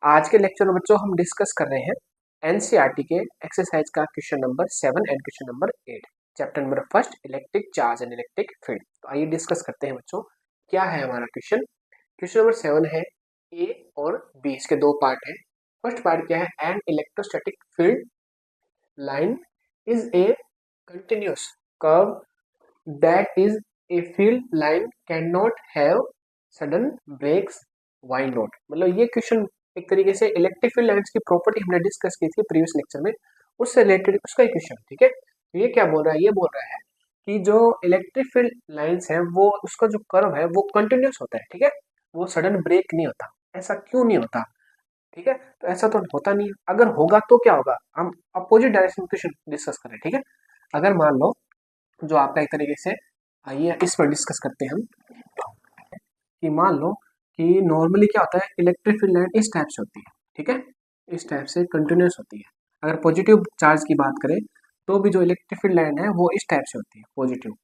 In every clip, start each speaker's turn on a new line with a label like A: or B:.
A: आज के लेक्चर में बच्चों हम डिस्कस कर रहे हैं एनसीईआरटी के एक्सरसाइज का question number 7 and question number 8, chapter number first electric charge and electric field. तो आइए डिस्कस करते हैं बच्चों, क्या है हमारा क्वेश्चन। क्वेश्चन नंबर 7 है ए और बी, इसके दो पार्ट है। फर्स्ट पार्ट क्या है, an electrostatic field line is a continuous curve that is a field line can not have sudden breaks, why not. मतलब ये क्वेश्चन एक तरीके से इलेक्ट्रिक फील्ड लाइंस की प्रॉपर्टी हमने डिस्कस की थी प्रीवियस लेक्चर में, उससे रिलेटेड उसका ही क्वेश्चन, ठीक है। तो ये क्या बोल रहा है, ये बोल रहा है कि जो इलेक्ट्रिक फील्ड लाइंस है वो उसका जो कर्व है वो कंटिन्यूस होता है, ठीक है, वो सडन ब्रेक नहीं होता। ऐसा क्यों नहीं होता, ठीक है, तो ऐसा तो होता नहीं है। अगर होगा तो क्या होगा, हम अपोजिट डायरेक्शन में क्वेश्चन डिस्कस करें, ठीक है। अगर मान लो जो आपका एक तरीके से, आइए इस पर डिस्कस करते हैं हम, कि मान लो कि नॉर्मली क्या होता है, इलेक्ट्रिक फील्ड लाइन इस टाइप से होती है, ठीक है, इस टाइप से कंटिन्यूस होती है। अगर पॉजिटिव चार्ज की बात करें तो भी जो इलेक्ट्रिक फील्ड लाइन है वो इस टाइप से होती है, पॉजिटिव,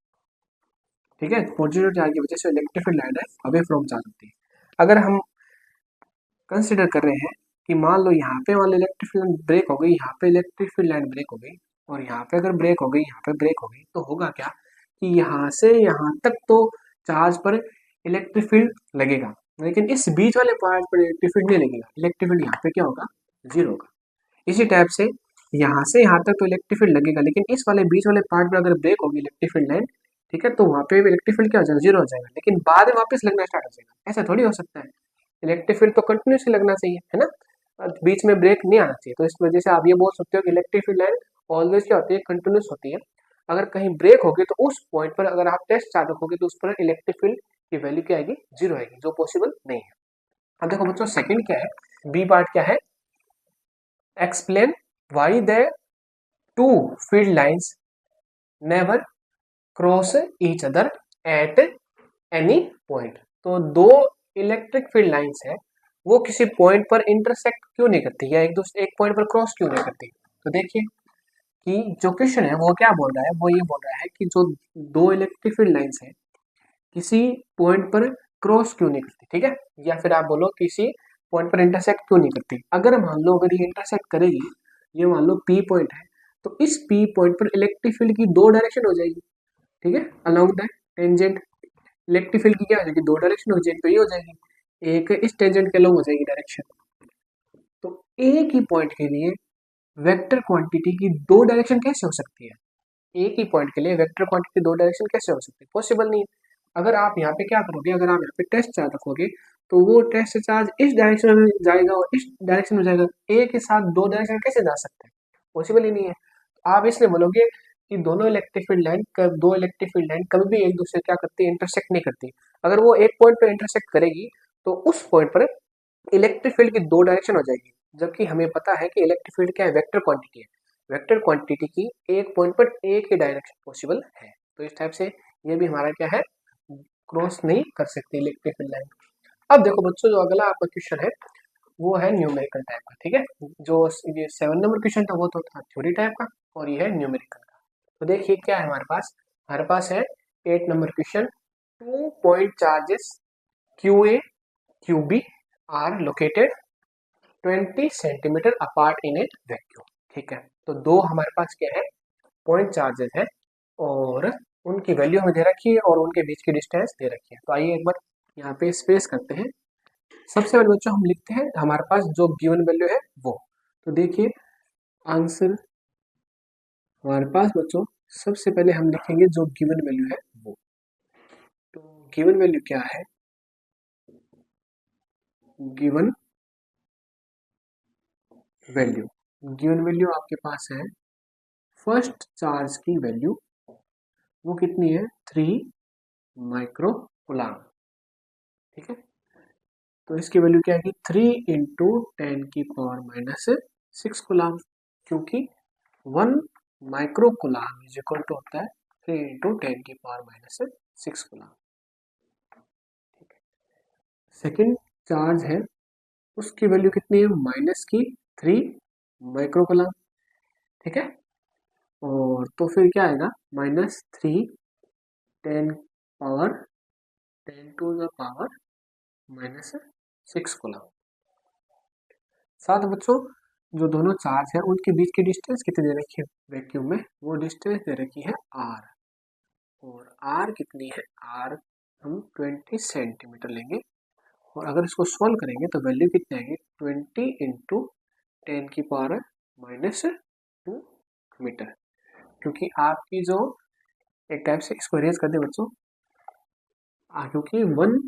A: ठीक है। पॉजिटिव चार्ज की वजह से इलेक्ट्रिक फील्ड लाइन है अवे फ्रॉम चार्ज होती है। अगर हम कंसिडर कर रहे हैं कि मान लो यहाँ पे मान लो इलेक्ट्रिक फील्ड लाइन ब्रेक हो गई, यहाँ पे इलेक्ट्रिक फील्ड लाइन ब्रेक हो गई, और यहाँ पे अगर ब्रेक हो गई, यहाँ पे ब्रेक हो गई, तो होगा क्या कि यहाँ से यहाँ तक तो चार्ज पर इलेक्ट्रिक फील्ड लगेगा, लेकिन इस बीच वाले पार्ट पर इलेक्ट्रिक फील्ड नहीं लगेगा। इलेक्ट्रिक फील्ड यहाँ पे क्या होगा, जीरो होगा। इसी टाइप से यहाँ तक तो इलेक्ट्रिक फील्ड लगेगा, लेकिन इस वाले बीच वाले पार्ट पर अगर ब्रेक होगी इलेक्ट्रिक फील्ड लाइन, ठीक है, तो वहाँ पे इलेक्ट्रिक फील्ड क्या हो जाएगा, जीरो हो जाएगा, लेकिन बाद में वापस लगना स्टार्ट हो जाएगा। ऐसा थोड़ी हो सकता है, इलेक्ट्रिक फील्ड तो कंटिन्यूसली लगना चाहिए, है ना, बीच में ब्रेक नहीं आना चाहिए। तो इस वजह से आप ये बोल सकते हो कि इलेक्ट्रिक फील्ड लाइन ऑलवेज क्या होती है, कंटिन्यूस होती है। अगर कहीं ब्रेक होगी तो उस पॉइंट पर अगर आप टेस्ट चार्ज रखोगे तो उस पर इलेक्ट्रिक फील्ड की वैल्यू क्या आएगी, जीरो आएगी, जो पॉसिबल नहीं है। अब देखो बच्चों, सेकंड क्या है, बी पार्ट क्या है, explain why the two field lines never cross each other at any point. तो दो इलेक्ट्रिक फील्ड लाइंस है, वो किसी पॉइंट पर इंटरसेक्ट क्यों नहीं करती, या एक दूसरे एक पॉइंट पर क्रॉस क्यों नहीं करती। तो देखिए कि जो क्वेश्चन है वो क्या बोल रहा है, वो ये बोल रहा है कि जो दो इलेक्ट्रिक फील्ड लाइंस है किसी पॉइंट पर क्रॉस क्यों नहीं करती, ठीक है, या फिर आप बोलो किसी पॉइंट पर इंटरसेक्ट क्यों नहीं करती। अगर मान लो अगर ये इंटरसेक्ट करेगी, ये मान लो पी पॉइंट है, तो इस पी पॉइंट पर इलेक्ट्रिक फील्ड की दो डायरेक्शन हो जाएगी, ठीक है, along the tangent. Electric field की क्या हो जाएगी, दो डायरेक्शन हो जाएगी, तो ये हो जाएगी एक इस टेंजेंट के अलोंग हो जाएगी डायरेक्शन। तो एक ही पॉइंट के लिए वेक्टर क्वांटिटी की दो डायरेक्शन कैसे हो सकती है, एक ही पॉइंट के लिए वेक्टर क्वांटिटी दो डायरेक्शन कैसे हो सकती है, पॉसिबल नहीं है। अगर आप यहाँ पे क्या करोगे, अगर आप यहाँ पे टेस्ट चार्ज रखोगे तो वो टेस्ट चार्ज इस डायरेक्शन में जाएगा और इस डायरेक्शन में जाएगा, एक ही साथ दो डायरेक्शन कैसे जा सकते हैं, पॉसिबल ही नहीं है। तो आप इसलिए बोलोगे कि दोनों इलेक्ट्रिक फील्ड लाइन, दो इलेक्ट्रिक फील्ड लाइन कभी भी एक दूसरे क्या करती है, इंटरसेक्ट नहीं करती। अगर वो एक पॉइंट पर इंटरसेक्ट करेगी तो उस पॉइंट पर इलेक्ट्रिक फील्ड की दो डायरेक्शन हो जाएगी, जबकि हमें पता है कि इलेक्ट्रिक फील्ड क्या है, वेक्टर क्वांटिटी है। वेक्टर क्वांटिटी की एक पॉइंट पर एक ही डायरेक्शन पॉसिबल है। तो इस टाइप से ये भी हमारा क्या है, क्रॉस नहीं कर सकते इलेक्ट्रिक फील्ड लाइन। अब देखो बच्चों, जो अगला आपका क्वेश्चन है वो है न्यूमेरिकल टाइप का, ठीक है। जो ये 7 नंबर क्वेश्चन था वो तो था थ्योरी टाइप का, और ये है न्यूमेरिकल का। तो देखिए क्या है हमारे पास है 8 number question. 2 point charges Q A Q B are located 20 centimetre apart in a vacuum, ठीक है। तो दो हमारे पास क्या है, पॉइंट चार्जेस है, और उनकी वैल्यू हमें दे रखी है और उनके बीच की डिस्टेंस दे रखी है। तो आइए एक बार यहाँ पे स्पेस करते हैं। सबसे पहले बच्चों हम लिखते हैं हमारे पास जो गिवन वैल्यू है वो, तो देखिए आंसर हमारे पास बच्चों, सबसे पहले हम लिखेंगे जो गिवन वैल्यू है वो। तो गिवन वैल्यू क्या है, गिवन वैल्यू, गिवन वैल्यू आपके पास है फर्स्ट चार्ज की वैल्यू, वो कितनी है, 3 माइक्रो कूलम, ठीक है। तो इसकी वैल्यू क्या है, 3 × 10⁻⁶ क्योंकि 1 micro coulomb is equal to होता है 3 × 10⁻⁶ ठीक है। सेकेंड चार्ज है, उसकी वैल्यू कितनी है, -3 माइक्रो कूलम, ठीक है। और तो फिर क्या आएगा, -3 10 टू द पावर -6 कूलम। साथ में बच्चों जो दोनों चार्ज है उनके बीच की डिस्टेंस कितनी दे रखी है वैक्यूम में, वो डिस्टेंस दे रखी है r, और r कितनी है, r हम 20 सेंटीमीटर लेंगे, और अगर इसको सॉल्व करेंगे तो वैल्यू कितनी आएगी 20 इंटू 10⁻⁻² मीटर, क्योंकि आपकी जो एक टाइप से इसको रेज कर दे बच्चों, क्योंकि 1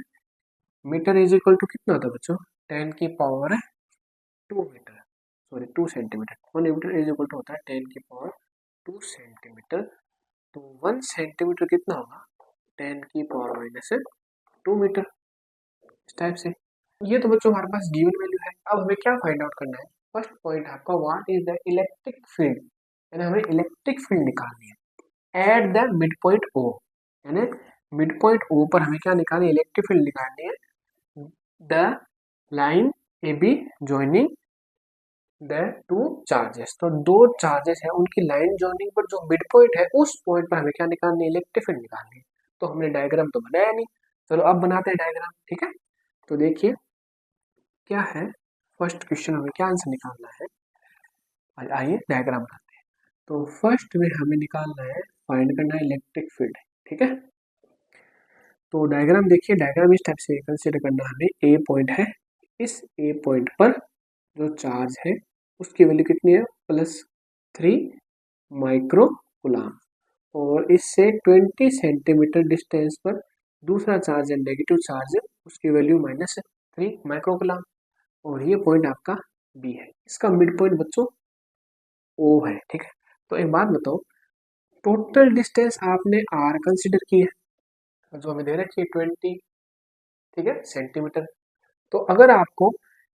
A: मीटर इज इक्वल टू कितना होता है बच्चों 10⁻² metre, sorry 2 centimetre, 1 metre is equal to होता है 10⁻² सेंटीमीटर, तो 1 सेंटीमीटर कितना होगा 10⁻⁻² मीटर, इस टाइप से। ये तो बच्चों हमारे पास गिवन वैल्यू है। अब हमें क्या फाइंड आउट करना है, फर्स्ट पॉइंट आपका what is the electric field, यानी हमें इलेक्ट्रिक फील्ड निकालनी है at the mid point O, यानी मिड पॉइंट ओ पर हमें क्या निकालनी है, इलेक्ट्रिक फील्ड निकालनी है the line A be joining the two charges, तो दो चार्जेस है उनकी लाइन ज्वाइनिंग पर जो मिड पॉइंट है उस पॉइंट पर हमें क्या निकालनी है, इलेक्ट्रिक फील्ड निकालनी है। तो हमने डायग्राम तो बनाया नहीं, चलो अब बनाते हैं डायग्राम, ठीक है। तो देखिए क्या है, फर्स्ट क्वेश्चन हमें क्या आंसर निकालना है, आइए डायग्राम बनाते हैं। तो फर्स्ट में हमें निकालना है, फाइंड करना है इलेक्ट्रिक फील्ड, ठीक है। तो डायग्राम देखिए, डायग्राम इस टाइप से कंसीडर करना है, हमें ए पॉइंट है, इस ए पॉइंट पर जो चार्ज है उसकी वैल्यू कितनी है +3 माइक्रो कूलम, और इससे 20 सेंटीमीटर डिस्टेंस पर दूसरा चार्ज है नेगेटिव चार्ज है, उसकी वैल्यू -3 माइक्रो कूलम, और ये पॉइंट आपका बी है, इसका मिड पॉइंट बच्चों ओ है, ठीक है। तो एक बात बताओ, टोटल डिस्टेंस आपने आर कंसिडर की है, जो हमें दे रखी है 20, ठीक है, सेंटीमीटर। तो अगर आपको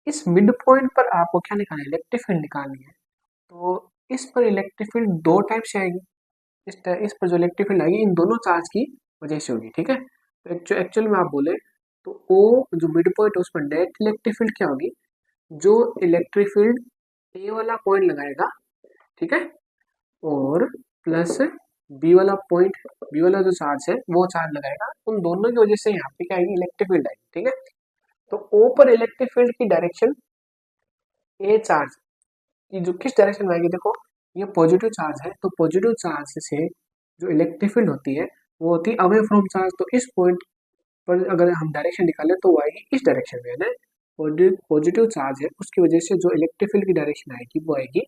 A: इस मिड पॉइंट पर आपको क्या निकालना है, इलेक्ट्रिक फील्ड निकालनी है, तो इस पर इलेक्ट्रिक फील्ड दो टाइप से आएगी, इस पर जो इलेक्ट्रिक फील्ड आएगी इन दोनों चार्ज की वजह से होगी, ठीक है। तो एक्चुअल में आप बोले तो ओ जो मिड पॉइंट है उस पर नेट इलेक्ट्रिक फील्ड क्या होगी, जो इलेक्ट्रिक फील्ड ए वाला पॉइंट लगाएगा, ठीक है, और प्लस बी वाला पॉइंट, बी वाला जो चार्ज है वो चार्ज लगाएगा, उन दोनों की वजह से यहाँ पे क्या आएगी, इलेक्ट्रिक फील्ड आएगी, ठीक है। तो ओ पर इलेक्ट्रिक फील्ड की डायरेक्शन ए चार्ज की जो किस डायरेक्शन में आएगी, देखो ये पॉजिटिव चार्ज है, तो पॉजिटिव चार्ज से जो इलेक्ट्रिक फील्ड होती है वो होती है अवे फ्रॉम चार्ज, तो इस पॉइंट पर अगर हम डायरेक्शन निकालें तो वो आएगी इस डायरेक्शन में, है ना, पॉजिटिव चार्ज है उसकी वजह से जो इलेक्ट्रिक फील्ड की डायरेक्शन आएगी वो आएगी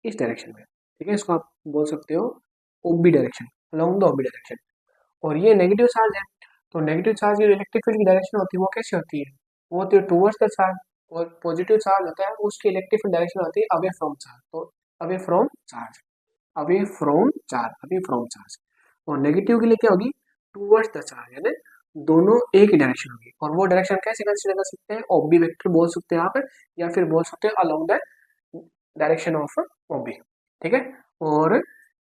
A: इस डायरेक्शन में, ठीक है। इसको आप बोल सकते हो O B direction, along the O B direction. और ये नेगेटिव चार्ज है, तो नेगेटिव चार्ज की इलेक्ट्रिक फील्ड की डायरेक्शन होती है वो कैसे होती है, वो होती है टूवर्ड्स द चार्ज, और पॉजिटिव चार्ज होता है उसकी इलेक्ट्रिक फील्ड डायरेक्शन होती है अवे फ्रॉम चार्ज, तो away from charge, away from charge, away from charge. और नेगेटिव के लिए क्या होगी, टूवर्ड्स द चार्ज, यानी दोनों एक ही डायरेक्शन होगी, और वो डायरेक्शन कैसे कंसीडर कर सकते हैं, ओबी वेक्टर बोल सकते हैं आप, या फिर बोल सकते हैं along the direction of OB, ठीक है। और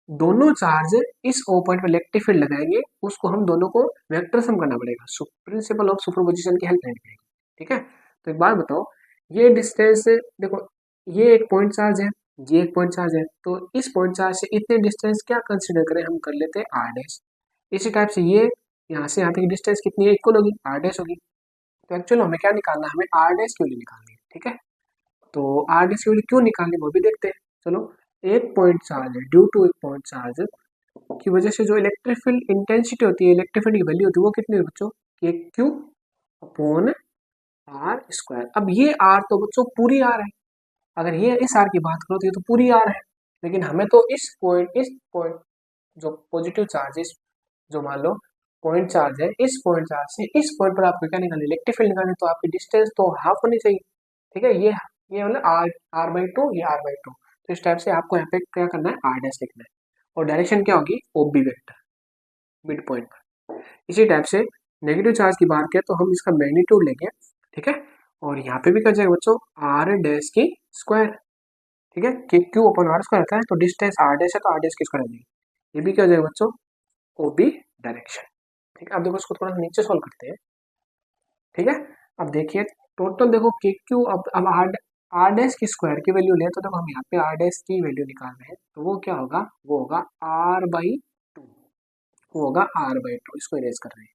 A: दोनों चार्ज इस ओ पॉइंट पर इलेक्ट्रिक फील्ड लगाएंगे, उसको हम दोनों को वेक्टर सम करना पड़ेगा, प्रिंसिपल ऑफ सुपरपोजिशन की हेल्प लेनी पड़ेगी, ठीक है। तो एक बात बताओ, ये डिस्टेंस देखो, ये एक पॉइंट चार्ज है, ये एक पॉइंट चार्ज है, तो इस पॉइंट चार्ज से इतने डिस्टेंस क्या कंसिडर करें, हम कर लेते हैं आर डैश, इसी टाइप से ये यहाँ से यहाँ तक डिस्टेंस कितनी है, इक्वल होगी, आर डैश होगी। तो एक्चुअली हमें क्या निकालना है, हमें आर डैश की वैल्यू निकालनी है, ठीक है। तो आर डैश की वैल्यू क्यों निकालनी है वो भी देखते हैं, चलो। एक पॉइंट चार्ज है, ड्यू टू एक पॉइंट चार्ज की वजह से जो इलेक्ट्रिक फील्ड इंटेंसिटी होती है, इलेक्ट्रिक फील्ड की वैल्यू होती है वो कितनी है बच्चों, के क्यू अपॉन आर स्क्वायर। अब ये आर तो बच्चों पूरी आर है, अगर ये इस आर की बात करो तो ये तो पूरी आर है, लेकिन हमें तो इस पॉइंट जो पॉजिटिव चार्ज है, जो मान लो पॉइंट चार्ज है, इस पॉइंट चार्ज से इस पॉइंट पर आपको क्या निकालना है, इलेक्ट्रिक फील्ड निकालनी, तो आपकी डिस्टेंस तो हाफ होनी चाहिए, ठीक है। ये मतलब आर बाई 2, ये आर बाई 2, तो इस टाइप से आपको यहाँ पे क्या करना है, आर डैश लिखना है, और डायरेक्शन क्या होगी, ओबी वेक्टर, मिड पॉइंट पर। इसी टाइप से नेगेटिव चार्ज की बात करें तो हम इसका मैग्नीट्यूड लेंगे, ठीक है, और यहाँ पे भी कर जाएगा बच्चों आर डैश की स्क्वायर, ठीक है, कि क्यू अपन आर स्क्वायर रहता है, तो डिस्टेंस आर डैश है तो आर डैश की स्क्वायर आ जाएगी, ये भी क्या हो जाएगा बच्चों, ओबी डायरेक्शन, ठीक है। अब देखो इसको थोड़ा सा नीचे सॉल्व करते हैं, ठीक है। अब देखिए टोटल देखो के क्यू, अब आर आर डैश की स्क्वायर की वैल्यू ले, तो देखो हम यहाँ पे आर डैश की वैल्यू निकाल रहे हैं, तो वो क्या होगा, वो होगा आर बाई 2, वो होगा आर बाई 2, इसको इरेज कर रहे हैं,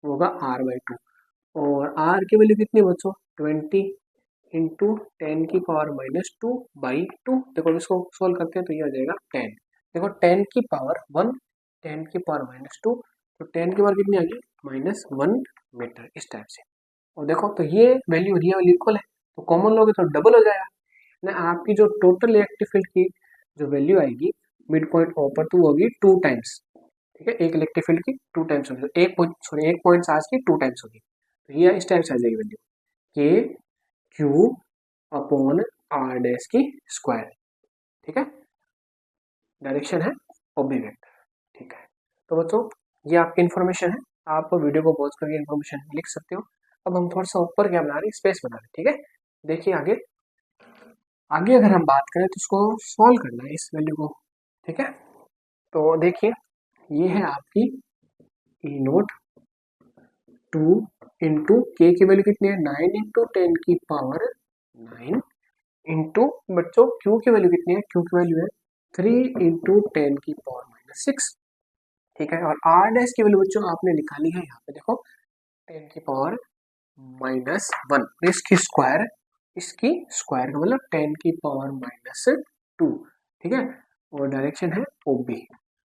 A: वो होगा आर बाई 2, और आर की वैल्यू कितनी बच्चों 20, इंटू 10⁻²/2। देखो इसको सोल्व करते हैं तो ये हो जाएगा 10। देखो 10⁻1 10⁻², तो 10 की पावर कितनी आ गई -1 मीटर, इस टाइप से। और देखो तो ये वैल्यू इक्वल है, तो कॉमन लोगे तो डबल हो जाएगा ना। आपकी जो टोटल इलेक्ट्रिक फील्ड की जो वैल्यू आएगी मिड पॉइंट ओ पर, तो वो होगी 2 टाइम्स। ठीक है, एक इलेक्ट्रिक फील्ड की 2 टाइम्स होगी, तो एक पॉइंट चार्ज की 2 टाइम्स होगी, तो ये इस टाइप से आ जाएगी वैल्यू के क्यू अपॉन आर डैश की स्क्वायर। ठीक है, डायरेक्शन है ओबी वेक्टर। ठीक है, तो बच्चों ये आपकी इन्फॉर्मेशन है, आप वीडियो को पॉज करके इन्फॉर्मेशन लिख सकते हो। अब हम थोड़ा सा ऊपर क्या बना रहे हैं, स्पेस बना रहे हैं। ठीक है, देखिए आगे आगे अगर हम बात करें तो इसको सॉल्व करना है इस वैल्यू को। ठीक है, तो देखिए ये है आपकी ई नोट 2 इंटू के की वैल्यू कितनी है 9 × 10⁻9 इंटू बच्चों क्यू की वैल्यू कितनी है, क्यू की वैल्यू है 3 × 10⁻6। ठीक है, और आर डैश की वैल्यू बच्चों आपने निकाली है यहाँ पे, देखो 10⁻1, इसकी स्क्वायर, इसकी स्क्वायर का मतलब 10⁻²। ठीक है, और डायरेक्शन है ओबी।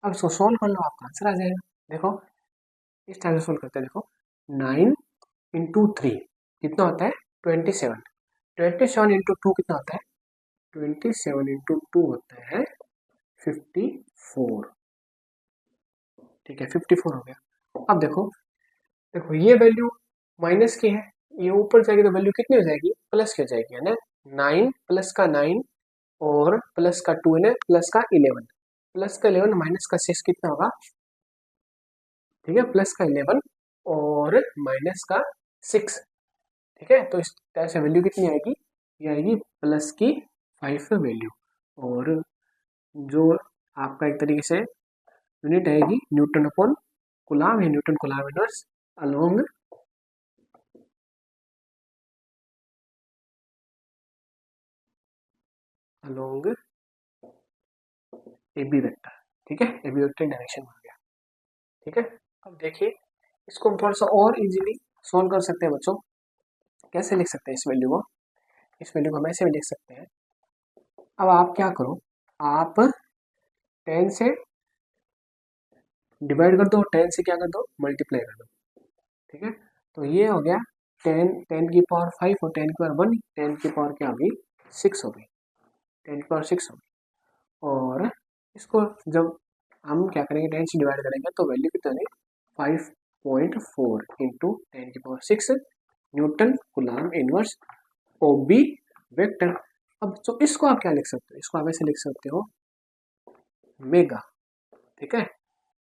A: अब इसको सोल्व कर लो, आपका आंसर आ जाएगा। देखो इस टाइप से सोल्व करते हैं। देखो 9 × 3 कितना होता है 27। 27 × 2 कितना होता है 27 × 2 होता है 54। ठीक है, 54 हो गया। अब देखो देखो ये वैल्यू माइनस की है, ये ऊपर जाएगी तो वैल्यू कितनी हो जाएगी प्लस की हो जाएगी, है ना। 9 प्लस का 9 और प्लस का 2 है ना, प्लस का 11, प्लस का 11 माइनस का 6 कितना होगा। ठीक है, प्लस का 11 और माइनस का 6। ठीक है, तो इस तरह से वैल्यू कितनी आएगी, ये आएगी प्लस की 5 वैल्यू। और जो आपका एक तरीके से यूनिट आएगी न्यूटन अपॉन कूलाम है, newton coulomb inverse along along A B vector. ठीक है, ए बी वेक्टर डायरेक्शन में आ गया। ठीक है, अब देखिए इसको हम थोड़ा सा और इजीली सोल्व कर सकते हैं बच्चों। कैसे लिख सकते हैं इस वैल्यू को, इस वैल्यू को हम ऐसे भी लिख सकते हैं। अब आप क्या करो, आप 10 से डिवाइड कर दो, 10 से क्या कर दो मल्टीप्लाई कर दो। ठीक है, तो ये हो गया 10⁻5 और 10⁻1, 10 की पावर क्या होगी 6 होगी, 10⁻6 होगी। और इसको जब हम क्या करेंगे 10 से डिवाइड करेंगे तो वैल्यू कितनी होगी 5.4 into 10⁻6 newton coulomb inverse O B vector. अब तो इसको आप क्या लिख सकते हो, इसको आप ऐसे लिख सकते हो मेगा। ठीक है,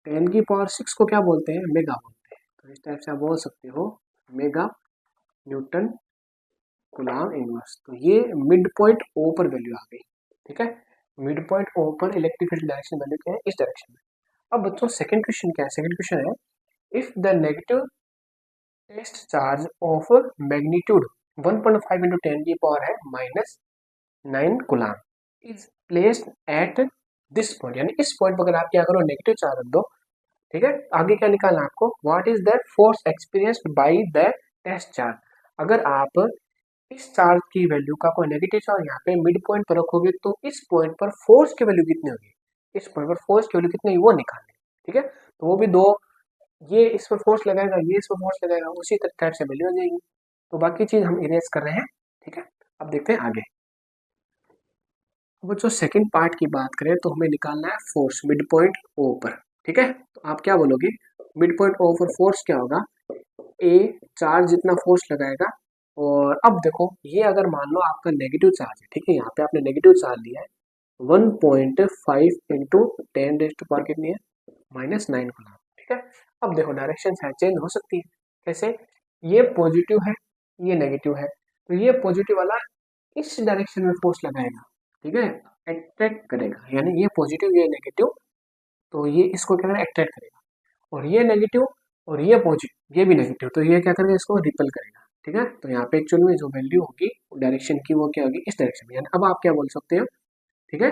A: 10⁻6 को क्या बोलते हैं मेगा बोलते हैं, तो इस टाइप से आप बोल सकते हो मेगा न्यूटन कूलाम इनवर्स। तो ये मिड पॉइंट ओ पर वैल्यू आ गई। ठीक है, मिड पॉइंट ओ पर इलेक्ट्रिक फील्ड डायरेक्शन वैल्यू क्या है इस डायरेक्शन में। अब बच्चों सेकंड क्वेश्चन क्या है, सेकंड क्वेश्चन है if the negative test charge of magnitude 1.5 into 10 की पावर है -9 coulomb is placed at this point, यानी इस पॉइंट पर अगर आप क्या करो नेगेटिव चार्ज रख दो। ठीक है, आगे क्या निकालना है आपको, what is that force experienced by the test charge. अगर आप इस चार्ज की वैल्यू का कोई नेगेटिव चार्ज यहाँ पे मिड पॉइंट पर रखोगे तो इस पॉइंट पर फोर्स की वैल्यू कितनी होगी, इस पॉइंट पर फोर्स की वैल्यू कितनी होगी वो निकालनी। ठीक है, तो वो भी दो, ये इस पर फोर्स लगाएगा, ये इस पर फोर्स लगाएगा, उसी टाइप से वैल्यू आ जाएगी। तो बाकी चीज हम इरेज कर रहे हैं। ठीक है, अब देखते हैं आगे। अब जो सेकंड पार्ट की बात करें तो हमें निकालना है फोर्स मिड पॉइंट ओ पर। ठीक है, तो आप क्या बोलोगे मिड पॉइंट ओ पर फोर्स क्या होगा, ए चार्ज जितना फोर्स लगाएगा। और अब देखो ये अगर मान लो आपका नेगेटिव चार्ज है, ठीक है, यहाँ पे आपने नेगेटिव चार्ज लिया है 1.5 इंटू 10⁻⁻ कितनी है -9 गुना। ठीक है, अब देखो डायरेक्शन शायद चेंज हो सकती है। कैसे, ये पॉजिटिव है ये नेगेटिव है, तो ये पॉजिटिव वाला इस डायरेक्शन में फोर्स लगाएगा। ठीक है, अट्रैक्ट करेगा, यानी ये पॉजिटिव ये नेगेटिव, तो ये इसको क्या करेगा अट्रैक्ट करेगा। और ये नेगेटिव और ये पॉजिटिव ये भी नेगेटिव, तो ये क्या करेगा इसको रिपल करेगा। ठीक है, तो यहाँ पे एक्चुअल में जो वैल्यू होगी डायरेक्शन की वो क्या होगी इस डायरेक्शन में, यानी अब आप क्या बोल सकते हो। ठीक है,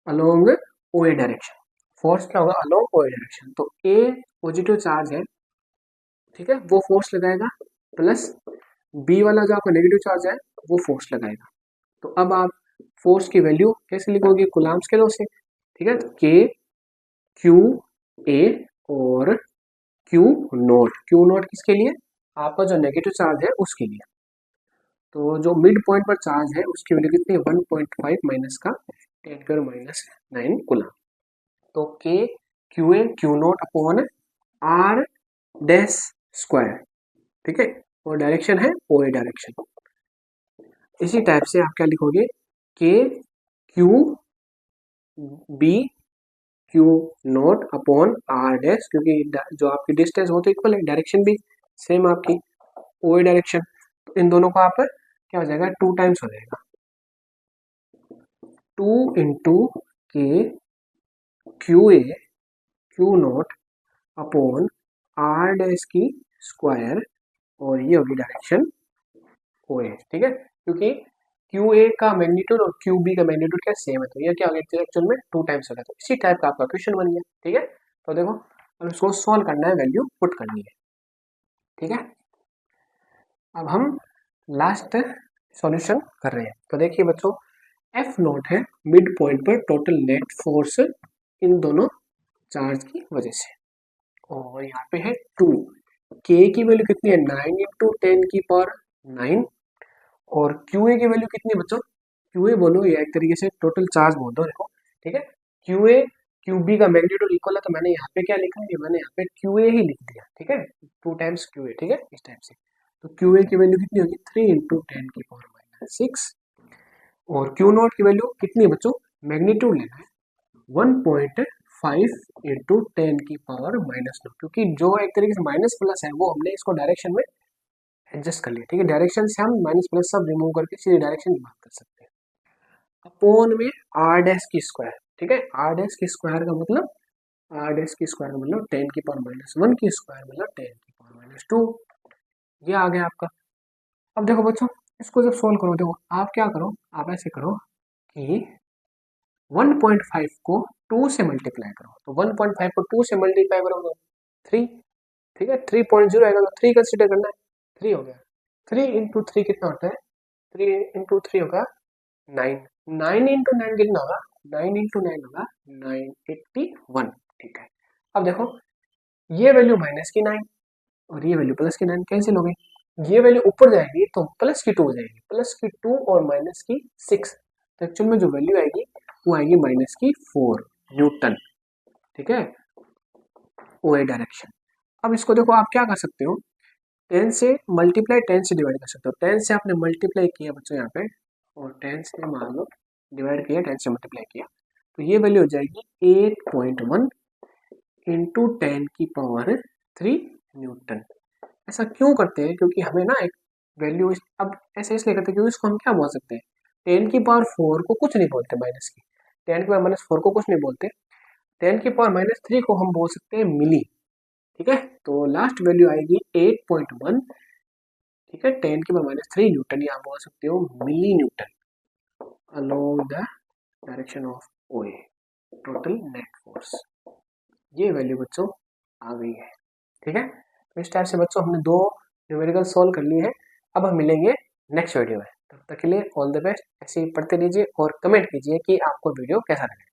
A: अलोंग ओ ए डायरेक्शन फोर्स क्या होगा अलोंग ओ ए डायरेक्शन, तो ए पॉजिटिव चार्ज है। ठीक है, वो फोर्स लगाएगा प्लस बी वाला जो आपका नेगेटिव चार्ज है वो फोर्स लगाएगा। तो अब आप फोर्स की वैल्यू कैसे लिखोगे, कूलाम्स के लॉ से, ठीक है। के क्यू ए और क्यू नोट किसके लिए, आपका जो नेगेटिव चार्ज है उसके लिए। तो जो मिड पॉइंट पर चार्ज है उसकी वैल्यू कितनी है, 1.5 माइनस का 10⁻⁹ कूलाम। तो K Q A Q nought upon R dash square, ठीक है। और डायरेक्शन है ओ ए डायरेक्शन। इसी टाइप से आप क्या लिखोगे, K Q B Q nought upon R dash, क्योंकि जो आपकी डिस्टेंस वो तो इक्वल है, डायरेक्शन भी सेम आपकी ओ ए डायरेक्शन। तो इन दोनों का आप क्या हो जाएगा, 2 टाइम्स हो जाएगा, 2 into K Q A Q nought upon R dash की स्क्वायर, और ये होगी डायरेक्शन ओ ए, ठीक है। क्योंकि क्यू ए का मैग्नीट्यूड और क्यू बी का मैग्नीट्यूड क्या सेम है, तो ये क्या हो गया एक्चुअल में 2 टाइम्स हो गया। तो इसी टाइप का आपका क्वेश्चन बन गया, ठीक है। तो देखो अब इसको सॉल्व करना है, वैल्यू पुट करनी है, ठीक है। अब हम लास्ट सॉल्यूशन कर रहे हैं। तो देखिए बच्चों, एफ नोट है मिड पॉइंट पर टोटल नेट फोर्स इन दोनों चार्ज की वजह से, और यहाँ पे है 2, के की वैल्यू कितनी है 9 इंटू 10⁹9, और क्यू ए की वैल्यू कितनी है बच्चों, क्यू ए बोलो या एक तरीके से टोटल चार्ज बोल दो, देखो ठीक है। क्यू ए क्यू बी का मैग्नीट्यूड इक्वल है, तो मैंने यहाँ पे क्या लिखा है, मैंने यहाँ पे क्यू ए ही लिख दिया, ठीक है, 2 टाइम्स क्यू ए, ठीक है, इस टाइप से। तो क्यू ए की वैल्यू कितनी होगी 3 इंटू 10⁻⁶, और क्यू नॉट की वैल्यू कितनी है बच्चों, मैग्नीट्यूड लेना है 1.5 इंटू 10⁻⁹, क्योंकि जो एक तरीके से माइनस प्लस है वो हमने इसको डायरेक्शन में एडजस्ट कर लिया, ठीक है। डायरेक्शन से हम माइनस प्लस सब रिमूव करके सीधे डायरेक्शन की बात कर सकते हैं। अपोन में आर डैश की स्क्वायर, ठीक है, आर डैश की स्क्वायर का मतलब, आर डैश की स्क्वायर का मतलब 10⁻⁻1 की स्क्वायर मतलब 10⁻², ये आ गया आपका। अब देखो बच्चों, इसको जब सोल्व करो, देखो आप क्या करो, आप ऐसे करो कि 1.5 को 2 से मल्टीप्लाई करो, तो 1.5 को 2 से मल्टीप्लाई करो तो 3, ठीक है, 3.0 आएगा, तो 3 कंसिडर करना है, 3 हो गया। 3 इंटू 3 कितना होता है, 3 इंटू 3 होगा 9, 9 इंटू 9 कितना होगा, 9 इंटू 9 होगा 981, ठीक है। अब देखो ये वैल्यू माइनस की 9 और ये वैल्यू प्लस की 9 कैंसिल हो गई, ये वैल्यू ऊपर जाएगी तो प्लस की 2 हो जाएगी, प्लस की 2 और माइनस की 6, तो एक्चुअल में जो वैल्यू आएगी वो आएगी माइनस की 4 न्यूटन, ठीक है, ओ ए डायरेक्शन। अब इसको देखो आप क्या कर सकते हो, 10 से मल्टीप्लाई 10 से डिवाइड कर सकते हो, 10 से आपने मल्टीप्लाई किया बच्चों यहाँ पे, और 10 से मान लो डिवाइड किया, 10 से मल्टीप्लाई किया, तो ये वैल्यू हो जाएगी 8.1 इंटू 10⁻³ न्यूटन। ऐसा क्यों करते हैं, क्योंकि हमें ना एक वैल्यू, अब ऐसे इसलिए करते हैं क्योंकि इसको हम क्या बोल सकते हैं, 10⁻4 को कुछ नहीं बोलते माइनस की, 10⁻⁻4 को कुछ नहीं बोलते, 10⁻³ को हम बोल सकते हैं मिली, ठीक है। तो लास्ट वैल्यू आएगी 8.1, ठीक है, 10⁻³ न्यूटन, या आप बोल सकते हो milli newton along the direction of O A, total net force. ये वैल्यू बच्चों आ गई है, ठीक है। तो इस टाइप से बच्चों हमने 2 न्यूमेरिकल सॉल्व कर लिए हैं। अब हम मिलेंगे नेक्स्ट वीडियो में, तब तक के लिए ऑल द बेस्ट। ऐसे ही पढ़ते रहिए और कमेंट कीजिए कि आपको वीडियो कैसा लगा।